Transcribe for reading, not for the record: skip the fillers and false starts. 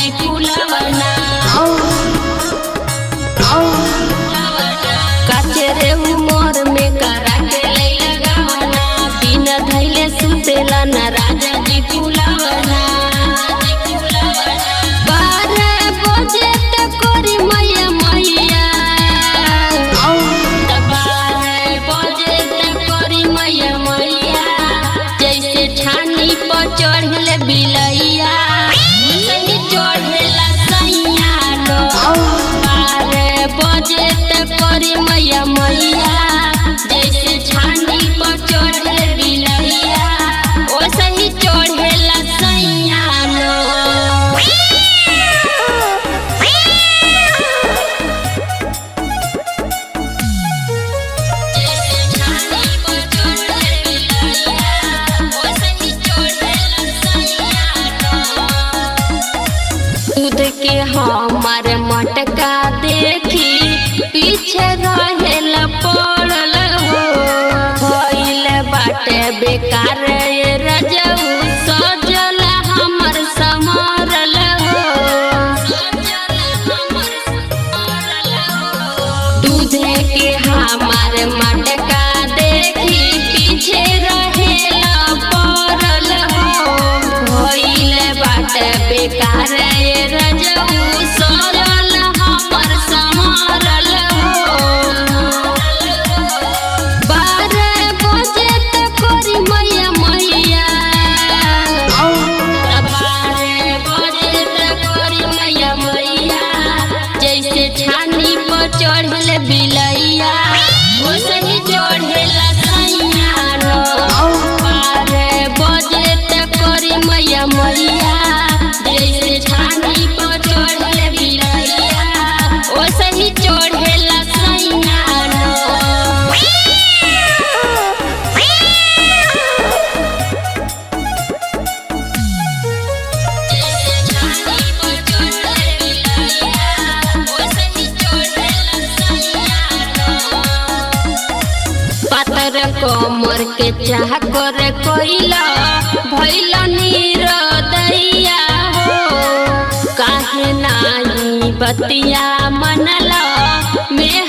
जी फूलवना कचरे उमर में करा के लैला गवना बिना धैले सुतेला न राजा जी फूलवना 12 बजे तक करी मैया मैया 12 बजे तक करी मैया मैया जैसे छानी पर चढ़ले बिलैया चढ़ेला सैया लो 12 बजे तक करी मैया मैया जैसे छानी पर चढ़ले बिलैया वैसे ही चढ़ेला सैया लो दूध के हमार मटका देखी पीछे रहेल पड़ल हो भइल बाटे बेकार ये रजऊ सजल हमर समरल हो दूध के हमार मटका देखी पीछे रहेल पड़ल हो भइल बाटे बेकार ये रजऊ सजल हमर समरल हो 12 बजे तक करी मैया मैया 12 बजे तक करी मैया मैया जैसे छानी पर चढ़ले बिलैया वैसे ही चढ़ेला सैया लो 12 बजे तक करी मैया मैया जैसे छानी पर चढ़ले बिलैया वैसे ही चढ़ेला सैया लो पातर कमर के चाह कर कोइला भइल नीरदैया हो काहे नाही बतिया मनला में